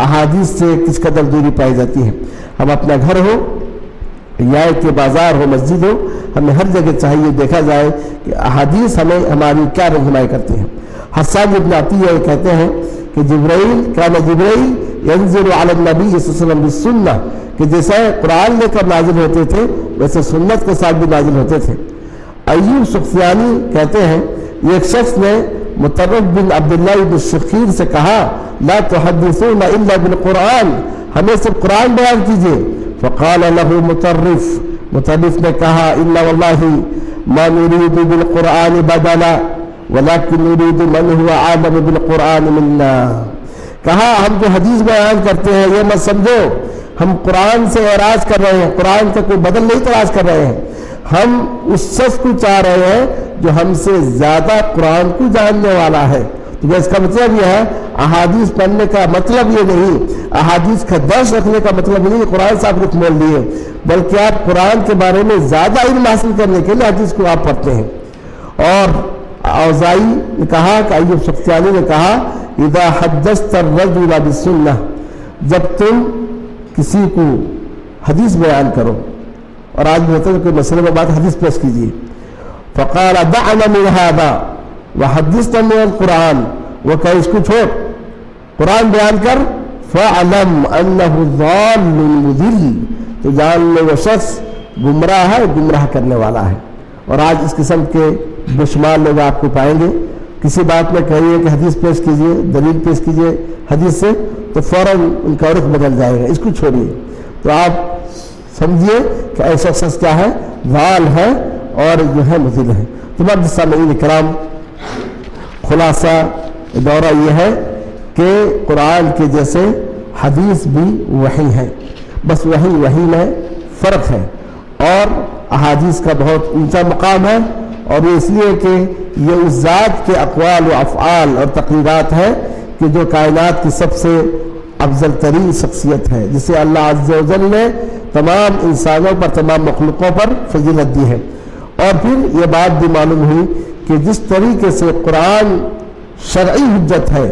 احادیث سے کس قدر دوری پائی جاتی ہے۔ ہم اپنا گھر ہو یا کہ بازار ہو، مسجد ہو، ہمیں ہر جگہ چاہیے دیکھا جائے کہ احادیث ہمیں ہماری کیا رہنمائی کرتی ہیں۔ حسان بن عطیہ یہ کہتے ہیں کہ کان جبرائیل ینزل علی النبی صلی اللہ علیہ وسلم بالسنہ، کہ جیسے قرآن لے کر نازل ہوتے تھے ویسے سنت کے ساتھ بھی نازل ہوتے تھے۔ ایوب سختیانی کہتے ہیں ایک شخص نے مطرف بن عبداللہ بن شخیر سے کہا لا تحدثون الا بالقرآن، ہمیں صرف قرآن بیان کیجیے۔ فقال له مطرف نے کہا ان واللہ ما نريد بالقرآن بدلا ولكن نريد من هو عالم بالقرآن منا، کہا ہم جو حدیث بیان کرتے ہیں یہ مت سمجھو ہم قرآن سے اعراض کر رہے ہیں، قرآن کا کوئی بدل نہیں تلاش کر رہے ہیں، ہم اس شخص کو چاہ رہے ہیں جو ہم سے زیادہ قرآن کو جاننے والا ہے۔ تو اس کا مطلب یہ ہے احادیث پڑھنے کا مطلب یہ نہیں، احادیث کا درس رکھنے کا مطلب یہ نہیں کہ قرآن سے آپ رخ موڑ لیے، بلکہ آپ قرآن کے بارے میں زیادہ علم حاصل کرنے کے لیے حدیث کو آپ پڑھتے ہیں۔ اور اوزائی نے کہا کہ ایوب سختیانی نے کہا اذا حدثت الرجل بالسنہ، جب تم کسی کو حدیث بیان کرو، اور آج بھی ہوتا ہے کوئی مسئلے میں بات حدیث پیش کیجیے، فقال دعنا من هذا وحدثنا من القرآن، وہ کہ اس کو چھوڑ قرآن بیان کر، فعلم انه ضال مضل، تو جان لے وہ شخص گمراہ ہے، گمراہ کرنے والا ہے۔ اور آج اس قسم کے بے شمار لوگ آپ کو پائیں گے، کسی بات میں کہیے کہ حدیث پیش کیجئے، دلیل پیش کیجئے حدیث سے، تو فوراً ان کا رخ بدل جائے گا، اس کو چھوڑیے۔ تو آپ سمجھیے کہ ایسا شخص کیا ہے، ضال ہے اور جو ہے مضل ہے۔ تو بعد سامعین کرام، خلاصہ دورہ یہ ہے کہ قرآن کے جیسے حدیث بھی وحی ہے، بس وحی میں فرق ہے، اور احادیث کا بہت اونچا مقام ہے، اور یہ اس لیے کہ یہ اس ذات کے اقوال و افعال اور تقریرات ہے کہ جو کائنات کی سب سے افضل ترین شخصیت ہے، جسے اللہ عز و جل نے تمام انسانوں پر، تمام مخلوقوں پر فضیلت دی ہے۔ اور پھر یہ بات بھی معلوم ہوئی کہ جس طریقے سے قرآن شرعی حجت ہے،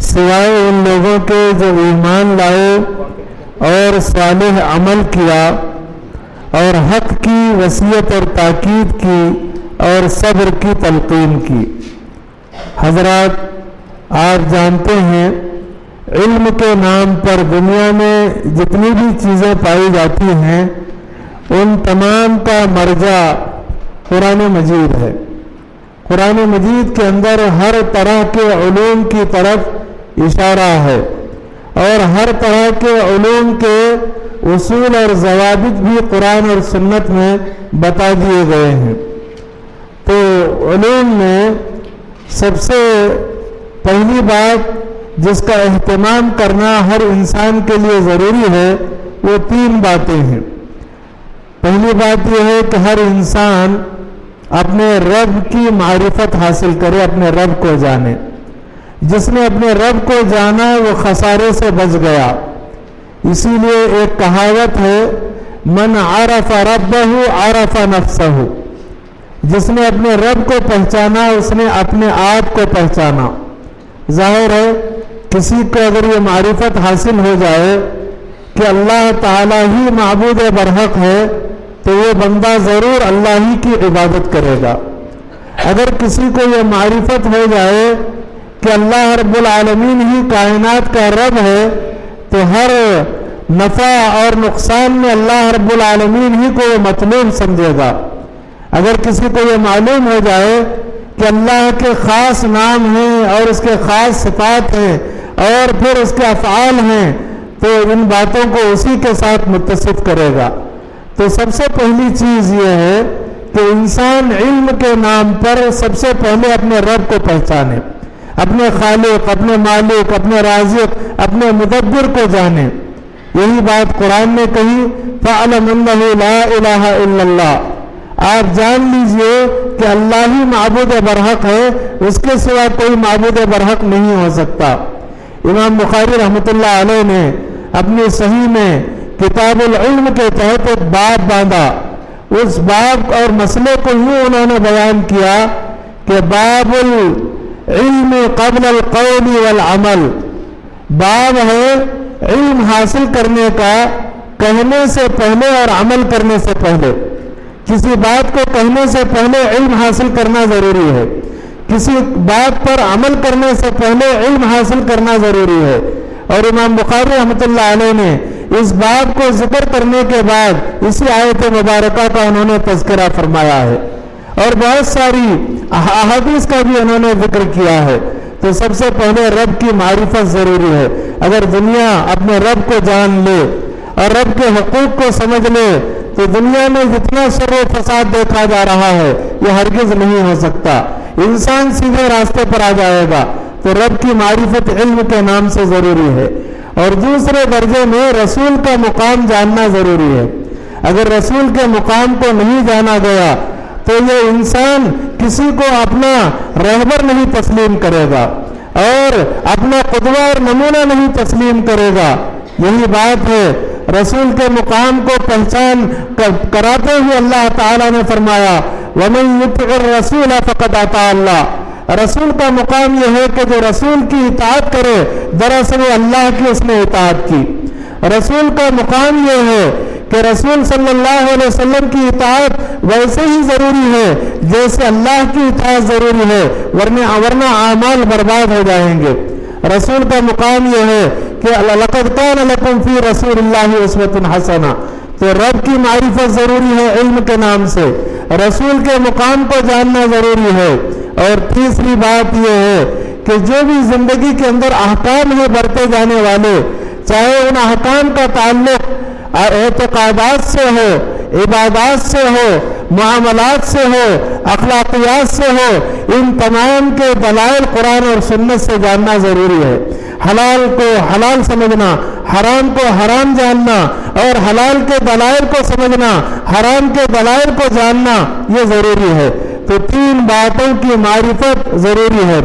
سوائے ان لوگوں کے جو ایمان لائے اور صالح عمل کیا اور حق کی وصیت اور تاکید کی اور صبر کی تلقین کی۔ حضرات، آپ جانتے ہیں علم کے نام پر دنیا میں جتنی بھی چیزیں پائی جاتی ہیں ان تمام کا مرجع قرآن مجید ہے۔ قرآن مجید کے اندر ہر طرح کے علوم کی طرف اشارہ ہے اور ہر طرح کے علوم کے اصول اور ضوابط بھی قرآن اور سنت میں بتا دیے گئے ہیں۔ تو علوم میں سب سے پہلی بات جس کا اہتمام کرنا ہر انسان کے لیے ضروری ہے وہ 3 باتیں ہیں۔ پہلی بات یہ ہے کہ ہر انسان اپنے رب کی معرفت حاصل کرے، اپنے رب کو جانے۔ جس نے اپنے رب کو جانا وہ خسارے سے بچ گیا۔ اسی لیے ایک کہاوت ہے، من عرف ربہ عرف نفسہ۔ جس نے اپنے رب کو پہچانا اس نے اپنے آپ کو پہچانا۔ ظاہر ہے کسی کو اگر یہ معرفت حاصل ہو جائے کہ اللہ تعالیٰ ہی معبود برحق ہے تو وہ بندہ ضرور اللہ ہی کی عبادت کرے گا۔ اگر کسی کو یہ معرفت ہو جائے کہ اللہ رب العالمین ہی کائنات کا رب ہے تو ہر نفع اور نقصان میں اللہ رب العالمین ہی کو وہ مطلوب سمجھے گا۔ اگر کسی کو یہ معلوم ہو جائے کہ اللہ کے خاص نام ہیں اور اس کے خاص صفات ہیں اور پھر اس کے افعال ہیں تو ان باتوں کو اسی کے ساتھ متصف کرے گا۔ تو سب سے پہلی چیز یہ ہے کہ انسان علم کے نام پر سب سے پہلے اپنے رب کو پہچانے، اپنے خالق، اپنے مالک، اپنے رازق، اپنے مدبر کو جانے۔ یہی بات قرآن نے کہی، فَاعْلَمْ أَنَّهُ لَا إِلَٰهَ إِلَّا اللَّهُ۔ آپ جان لیجئے کہ اللہ ہی معبود برحق ہے، اس کے سوا کوئی معبود برحق نہیں ہو سکتا۔ امام بخاری رحمۃ اللہ علیہ نے اپنی صحیح میں کتاب العلم کے تحت ایک باب باندھا۔ اس باب اور مسئلے کو یوں انہوں نے بیان کیا کہ باب العلم قبل القول والعمل۔ باب ہے علم حاصل کرنے کا کہنے سے پہلے اور عمل کرنے سے پہلے۔ کسی بات کو کہنے سے پہلے علم حاصل کرنا ضروری ہے، کسی بات پر عمل کرنے سے پہلے علم حاصل کرنا ضروری ہے۔ اور امام بخاری رحمۃ اللہ علیہ نے اس بات کو ذکر کرنے کے بعد اسی آیت مبارکہ کا انہوں نے تذکرہ فرمایا ہے اور بہت ساری احادیث کا بھی انہوں نے ذکر کیا ہے۔ تو سب سے پہلے رب کی معرفت ضروری ہے۔ اگر دنیا اپنے رب کو جان لے اور رب کے حقوق کو سمجھ لے تو دنیا میں جتنا شر و فساد دیکھا جا رہا ہے یہ ہرگز نہیں ہو سکتا۔ انسان سیدھے راستے پر آ جائے گا۔ تو رب کی معرفت علم کے نام سے ضروری ہے۔ اور دوسرے درجے میں رسول کا مقام جاننا ضروری ہے۔ اگر رسول کے مقام کو نہیں جانا گیا تو یہ انسان کسی کو اپنا رہبر نہیں تسلیم کرے گا اور اپنا قدوہ اور نمونہ نہیں تسلیم کرے گا۔ یہی بات ہے، رسول کے مقام کو پہچان کراتے ہوئے اللہ تعالیٰ نے فرمایا وَمَن يُطِعِ الرَّسُولَ فَقَدْ أَطَاعَ اللَّهَ۔ رسول کا مقام یہ ہے کہ جو رسول کی اطاعت کرے دراصل اللہ کی اس نے اطاعت کی۔ رسول کا مقام یہ ہے کہ رسول صلی اللہ علیہ وسلم کی اطاعت ویسے ہی ضروری ہے جیسے اللہ کی اطاعت ضروری ہے، ورنہ اعمال برباد ہو جائیں گے۔ رسول کا مقام یہ ہے کہ لَقَدْ كَانَ لَكُمْ فِي رَسُولِ اللَّهِ أُسْوَةٌ حَسَنَةٌ۔ تو رب کی معرفت ضروری ہے علم کے نام سے، رسول کے مقام کو جاننا ضروری ہے۔ اور تیسری بات یہ ہے کہ جو بھی زندگی کے اندر احکام ہیں برتے جانے والے، چاہے ان احکام کا تعلق اعتقادات سے ہو، عبادات سے ہو، معاملات سے ہو، اخلاقیات سے ہو، ان تمام کے دلائل قرآن اور سنت سے جاننا ضروری ہے۔ حلال کو حلال سمجھنا، حرام کو حرام جاننا اور حلال کے دلائل کو سمجھنا، حرام کے دلائل کو جاننا یہ ضروری ہے۔ تو 3 باتوں کی معرفت ضروری ہے۔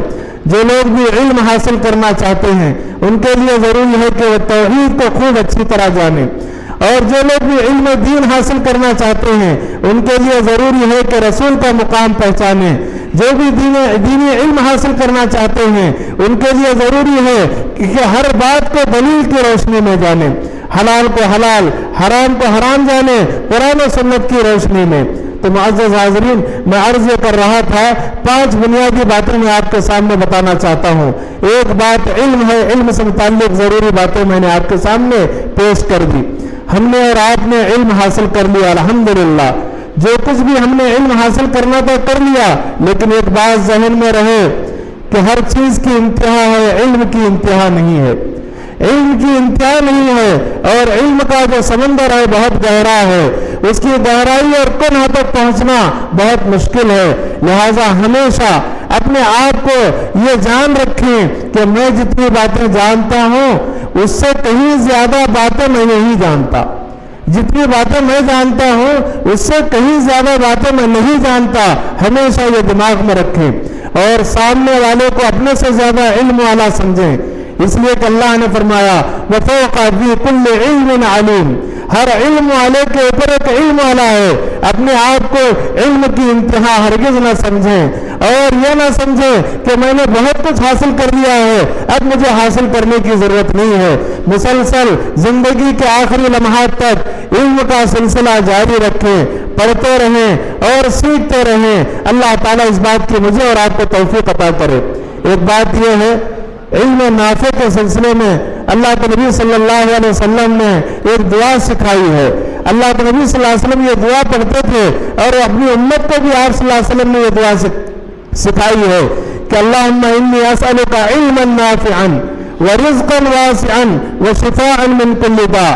جو لوگ بھی علم حاصل کرنا چاہتے ہیں ان کے لیے ضروری ہے کہ وہ توحید کو خوب اچھی طرح جانیں، اور جو لوگ بھی علم دین حاصل کرنا چاہتے ہیں ان کے لیے ضروری ہے کہ رسول کا مقام پہچانیں، جو بھی دینی علم حاصل کرنا چاہتے ہیں ان کے لیے ضروری ہے کہ ہر بات کو دلیل کی روشنی میں جانیں، حلال کو حلال، حرام کو حرام جانیں قرآن و سنت کی روشنی میں۔ تو معزز حاضرین، میں عرض یہ کر رہا تھا 5 بنیادی باتیں میں آپ کے سامنے بتانا چاہتا ہوں۔ ایک بات علم ہے، علم سے متعلق ضروری باتیں میں نے آپ کے سامنے پیش کر دی۔ ہم نے اور آپ نے علم حاصل کر لیا الحمدللہ، جو کچھ بھی ہم نے علم حاصل کرنا تھا کر لیا، لیکن ایک بات ذہن میں رہے کہ ہر چیز کی انتہا ہے، علم کی انتہا نہیں ہے، علم کی انتہا نہیں ہے، اور علم کا جو سمندر ہے بہت گہرا ہے، اس کی گہرائی اور کنہ تک پہنچنا بہت مشکل ہے۔ لہذا ہمیشہ اپنے آپ کو یہ جان رکھیں کہ میں جتنی باتیں جانتا ہوں اس سے کہیں زیادہ باتیں میں نہیں جانتا، جتنی باتیں میں جانتا ہوں اس سے کہیں زیادہ باتیں میں نہیں جانتا، ہمیشہ یہ دماغ میں رکھیں، اور سامنے والے کو اپنے سے زیادہ علم والا سمجھیں، اس لیے کہ اللہ نے فرمایا وَفَوْقَ ذِي كُلِّ عِلْمٍ عَلِيمٍ، ہر علم والے کے اوپر ایک علم والا ہے۔ اپنے آپ کو علم کی انتہا ہرگز نہ سمجھیں، اور یہ نہ سمجھیں کہ میں نے بہت کچھ حاصل کر لیا ہے، اب مجھے حاصل کرنے کی ضرورت نہیں ہے۔ مسلسل زندگی کے آخری لمحات تک علم کا سلسلہ جاری رکھیں، پڑھتے رہیں اور سیکھتے رہیں۔ اللہ تعالیٰ اس بات کی مجھے اور آپ کو توفیق عطا کرے۔ ایک بات یہ ہے، علم نافع کے سلسلے میں اللہ کے نبی صلی اللہ علیہ وسلم نے ایک دعا سکھائی ہے۔ اللہ کے نبی صلی اللہ علیہ وسلم یہ دعا پڑھتے تھے، اور اپنی امت کو بھی آپ صلی اللہ علیہ وسلم نے یہ دعا سکھائی ہے کہ اللہم انی اسألک علما نافعا ورزقا واسعا وشفاء من کل داء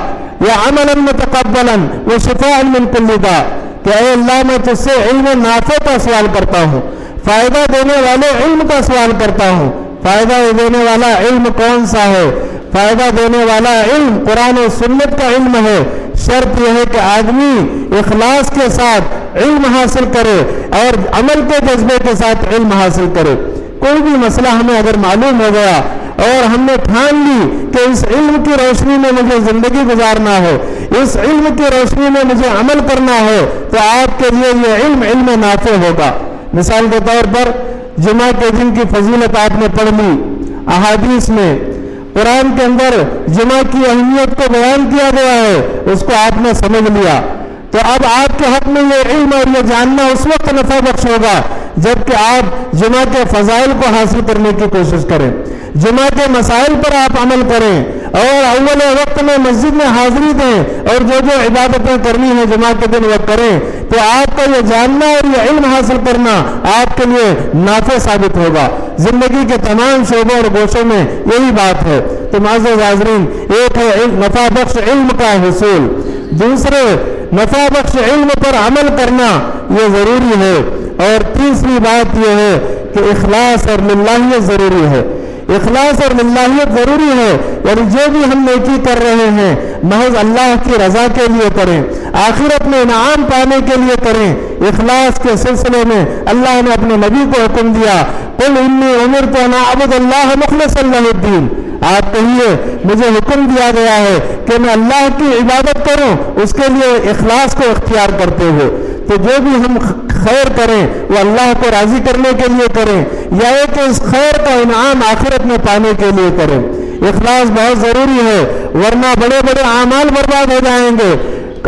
یا عملا متقبلا وشفاء من کل داء، کہ اے اللہ میں تجھ سے علم نافع کا سوال کرتا ہوں، فائدہ دینے والے علم کا سوال کرتا ہوں۔ فائدہ دینے والا علم کون سا ہے؟ فائدہ دینے والا علم قرآن و سنت کا علم ہے۔ شرط یہ ہے کہ آدمی اخلاص کے ساتھ علم حاصل کرے اور عمل کے جذبے کے ساتھ علم حاصل کرے۔ کوئی بھی مسئلہ ہمیں اگر معلوم ہو گیا اور ہم نے ٹھان لی کہ اس علم کی روشنی میں مجھے زندگی گزارنا ہے، اس علم کی روشنی میں مجھے عمل کرنا ہے، تو آپ کے لیے یہ علم نافع ہوگا۔ مثال کے طور پر جمعہ کے دن کی فضیلت آپ نے پڑھ لی، احادیث میں قرآن کے اندر جمعہ کی اہمیت کو بیان کیا گیا ہے، اس کو آپ نے سمجھ لیا، تو اب آپ کے حق میں یہ علم اور یہ جاننا اس وقت نفع بخش ہوگا جبکہ آپ جمعہ کے فضائل کو حاصل کرنے کی کوشش کریں، جمعہ کے مسائل پر آپ عمل کریں، اور اول وقت میں مسجد میں حاضری دیں، اور جو عبادتیں کرنی ہیں جمعہ کے دن وہ کریں، تو آپ کا یہ جاننا اور یہ علم حاصل کرنا آپ کے لیے نافع ثابت ہوگا۔ زندگی کے تمام شعبوں اور گوشوں میں یہی بات ہے۔ تو معزز حاضرین، ایک ہے نفع بخش علم کا حصول، دوسرے نفع بخش علم پر عمل کرنا یہ ضروری ہے، اور تیسری بات یہ ہے کہ اخلاص اور للہیت ضروری ہے۔ اخلاص اور للہیت ضروری ہے، یعنی جو بھی ہم نیکی کر رہے ہیں محض اللہ کی رضا کے لیے کریں، آخرت میں انعام پانے کے لیے کریں۔ اخلاص کے سلسلے میں اللہ نے اپنے نبی کو حکم دیا، قل انی امرت ان اعبد اللہ مخلصا لہ الدین، آپ کہیے مجھے حکم دیا گیا ہے کہ میں اللہ کی عبادت کروں، اس کے لیے اخلاص کو اختیار کرتے ہوئے۔ تو جو بھی ہم خیر کریں وہ اللہ کو راضی کرنے کے لیے کریں، یا کہ اس خیر کا انعام آخرت میں پانے کے لیے کریں۔ اخلاص بہت ضروری ہے، ورنہ بڑے بڑے اعمال برباد ہو جائیں گے۔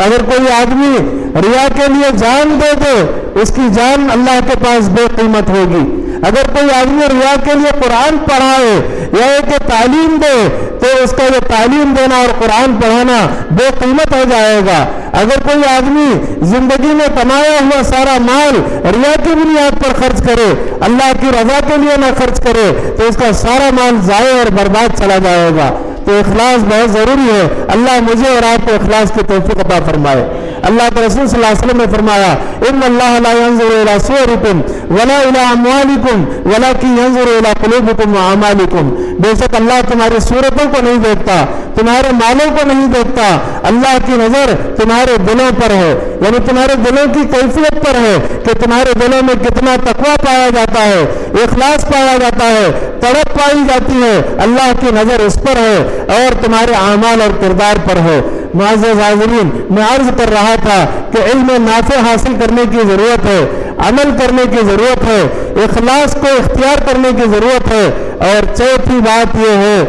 اگر کوئی آدمی ریا کے لیے جان دے دے، اس کی جان اللہ کے پاس بے قیمت ہوگی۔ اگر کوئی آدمی ریا کے لیے قرآن پڑھائے یا کہ تعلیم دے، تو اس کا یہ تعلیم دینا اور قرآن پڑھانا بے قیمت ہو جائے گا۔ اگر کوئی آدمی زندگی میں کمایا ہوا سارا مال ریا کی بنیاد پر خرچ کرے، اللہ کی رضا کے لیے نہ خرچ کرے، تو اس کا سارا مال ضائع اور برباد چلا جائے گا۔ تو اخلاص بہت ضروری ہے۔ اللہ مجھے اور آپ کو اخلاص کی توفیق عطا فرمائے۔ اللہ کے رسول صلی اللہ علیہ وسلم نے فرمایا، ان اللہ لا ينظر الى صورکم ولا الى اموالکم ولکن ينظر الى قلوبکم واعمالکم، بے شک اللہ تمہاری صورتوں کو نہیں دیکھتا، تمہارے مالوں کو نہیں دیکھتا، اللہ کی نظر تمہارے دلوں پر ہے، یعنی تمہارے دلوں کی کیفیت پر ہے کہ تمہارے دلوں میں کتنا تقویٰ پایا جاتا ہے، اخلاص پایا جاتا ہے، تڑپ پائی جاتی ہے، اللہ کی نظر اس پر ہے اور تمہارے اعمال اور کردار پر ہے۔ معزز حاضرین، میں عرض کر رہا کہا تھا کہ علم نافع حاصل کرنے کی ضرورت ہے، عمل کرنے کی ضرورت ہے، اخلاص کو اختیار کرنے کی ضرورت ہے، اور چوتھی بات یہ ہے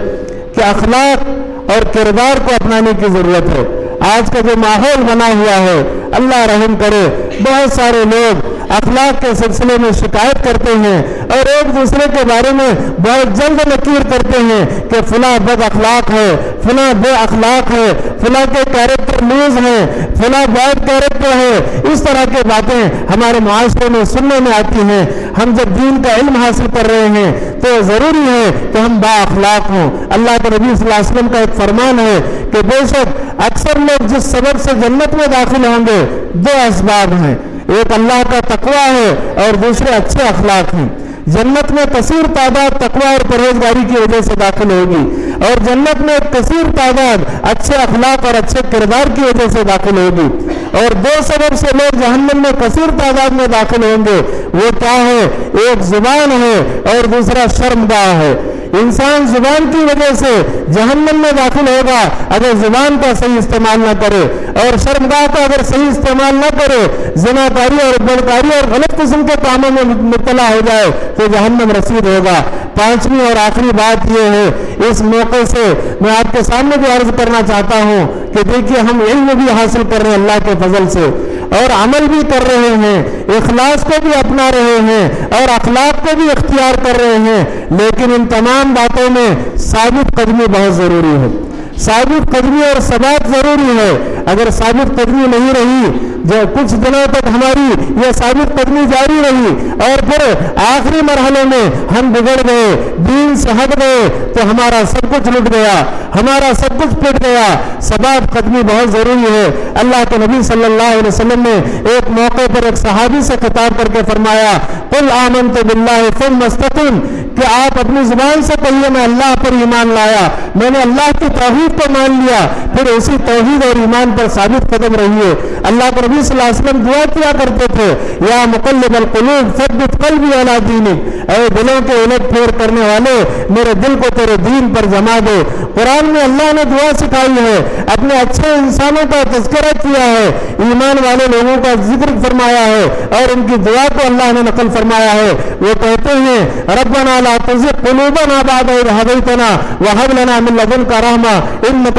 کہ اخلاق اور کردار کو اپنانے کی ضرورت ہے۔ آج کا جو ماحول بنا ہوا ہے، اللہ رحم کرے، بہت سارے لوگ اخلاق کے سلسلے میں شکایت کرتے ہیں اور ایک دوسرے کے بارے میں بہت جلد نکیر کرتے ہیں کہ فلاں بد اخلاق ہے، فلاں بے اخلاق ہے، فلاں کے کیریکٹر لوز ہیں، فلاں بیڈ کیریکٹر ہے۔ اس طرح کی باتیں ہمارے معاشرے میں سننے میں آتی ہیں۔ ہم جب دین کا علم حاصل کر رہے ہیں تو ضروری ہے کہ ہم با اخلاق ہوں۔ اللہ کے نبی صلی اللہ علیہ وسلم کا ایک فرمان ہے کہ بے شک اکثر لوگ جس سبب سے جنت میں داخل ہوں گے دو اسباب ہیں، ایک اللہ کا تقویٰ ہے اور دوسرے اچھے اخلاق ہیں۔ جنت میں کثیر تعداد تقویٰ اور پرہیزگاری کی وجہ سے داخل ہوگی، اور جنت میں کثیر تعداد اچھے اخلاق اور اچھے کردار کی وجہ سے داخل ہوگی۔ اور دو سبب سے لوگ جہنم میں کثیر تعداد میں داخل ہوں گے، وہ کیا ہے؟ ایک زبان ہے اور دوسرا شرمگاہ ہے۔ انسان زبان کی وجہ سے جہنم میں داخل ہوگا اگر زبان کا صحیح استعمال نہ کرے، اور شرمگاہ کا اگر صحیح استعمال نہ کرے، زناکاری اور بدکاری اور غلط قسم کے کاموں میں مبتلا ہو جائے تو جہنم رسید ہوگا۔ پانچویں اور آخری بات یہ ہے، اس موقع سے میں آپ کے سامنے بھی عرض کرنا چاہتا ہوں کہ دیکھیے ہم علم بھی حاصل کر رہے ہیں اللہ کے فضل سے، اور عمل بھی کر رہے ہیں، اخلاص کو بھی اپنا رہے ہیں اور اخلاق کو بھی اختیار کر رہے ہیں، لیکن ان تمام باتوں میں ثابت قدمی بہت ضروری ہے۔ ثابت قدمی اور ثبات ضروری ہے۔ اگر ثابت قدمی نہیں رہی، جو کچھ دنوں تک ہماری یہ ثابت قدمی جاری رہی اور پھر آخری مرحلے میں ہم بگڑ گئے، دین سے ہٹ گئے، تو ہمارا سب کچھ لٹ گیا، ہمارا سب کچھ پٹ گیا۔ ثبات قدمی بہت ضروری ہے۔ اللہ کے نبی صلی اللہ علیہ وسلم نے ایک موقع پر ایک صحابی سے خطاب کر کے فرمایا، قل آمنت باللہ ثم استقم، کہ آپ اپنی زبان سے کہیے میں اللہ پر ایمان لایا، میں نے اللہ کی توحید کو مان لیا، پھر اسی توحید اور ایمان پر ثابت قدم رہیے۔ اللہ کے نبی صلی اللہ علیہ وسلم دعا کیا کرتے تھے، یا مقلب القلوب ثبت قلبی علی دینک، اے دلوں کے الٹ پھیر کرنے والے میرے دل کو تیرے دین پر جما دے۔ قرآن میں اللہ نے دعا سکھائی ہے، اپنے اچھے انسانوں کا تذکرہ کیا ہے، ایمان والے لوگوں کا ذکر فرمایا ہے، اور ان کی دعا کو اللہ نے نقل فرمایا ہے۔ وہ کہتے ہیں ربنا لا تزغ قلوبنا بعد إذ هديتنا وهب لنا من لدنك رحمة إنك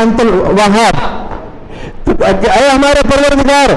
أنت الوهاب، اے ہمارے پروردگار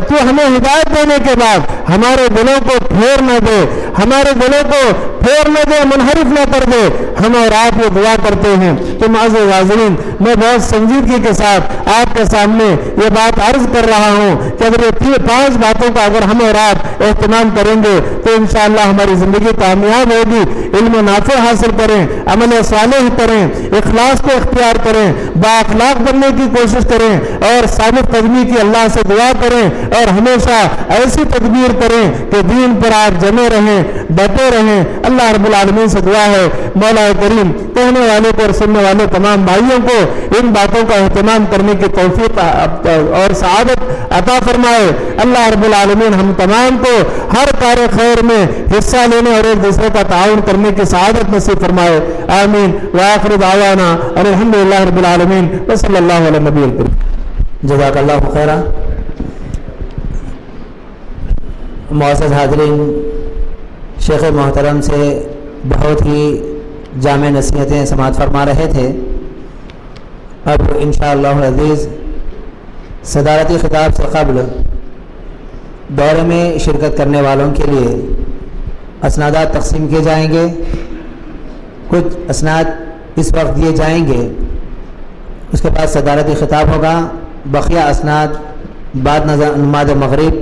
تو ہمیں ہدایت دینے کے بعد ہمارے دلوں کو پھیر نہ دے، ہمارے دلوں کو پھیر نہ دے، منحرف نہ کر دے۔ ہم اور آپ یہ دعا کرتے ہیں۔ تو معزز ناظرین، میں بہت سنجیدگی کے ساتھ آپ کے سامنے یہ بات عرض کر رہا ہوں کہ اگر یہ 5 باتوں کا اگر ہم اور آپ اہتمام کریں گے تو انشاءاللہ ہماری زندگی کامیاب ہوگی۔ علم نافع حاصل کریں، عمل صالح کریں، اخلاص کو اختیار کریں، با اخلاق بننے کی کوشش کریں، اور ثابت قدمی کی اللہ سے دعا کریں، اور ہمیشہ ایسی تدبیر کریں کہ دین پر آپ جمے رہیں، ڈٹے رہیں۔ اللہ رب العالمین سے دعا ہے مولا کریم کہنے والے کو اور سننے والے تمام بھائیوں کو ان باتوں کا اہتمام کرنے کی توفیق اور سعادت عطا فرمائے۔ اللہ رب العالمین ہم تمام کو ہر کار خیر میں حصہ لینے اور ایک دوسرے کا تعاون کرنے کی سعادت نصیب فرمائے، آمین۔ وآخر دعوانا ان الحمدللہ رب العالمین وصلی اللہ علی نبی الکریم۔ جزاک اللہ خیرہ۔ معزز حاضرین، شیخ محترم سے بہت ہی جامع نصیحتیں سماعت فرما رہے تھے۔ اب انشاءاللہ العزیز صدارتی خطاب سے قبل دورے میں شرکت کرنے والوں کے لیے اسنادات تقسیم کیے جائیں گے۔ کچھ اسناد اس وقت دیے جائیں گے، اس کے بعد صدارتی خطاب ہوگا، بقیہ اسناد بعد نماز مغرب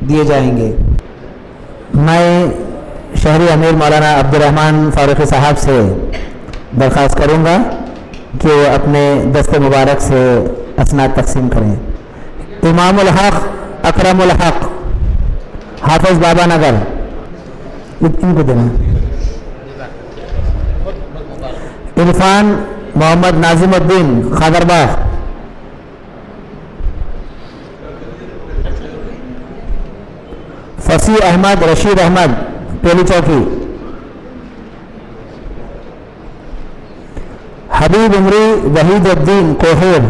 دیے جائیں گے۔ میں شہری امیر مولانا عبدالرحمن فاروقی صاحب سے درخواست کروں گا کہ وہ اپنے دست مبارک سے اسناد تقسیم کریں۔ امام الحق اکرم الحق حافظ بابا نگر، ان کو دینا۔ عرفان محمد ناظم الدین خادرباغ، فصیح احمد رشید احمد ٹولی چوکی، حبیب عمری وحید الدین کوہیر،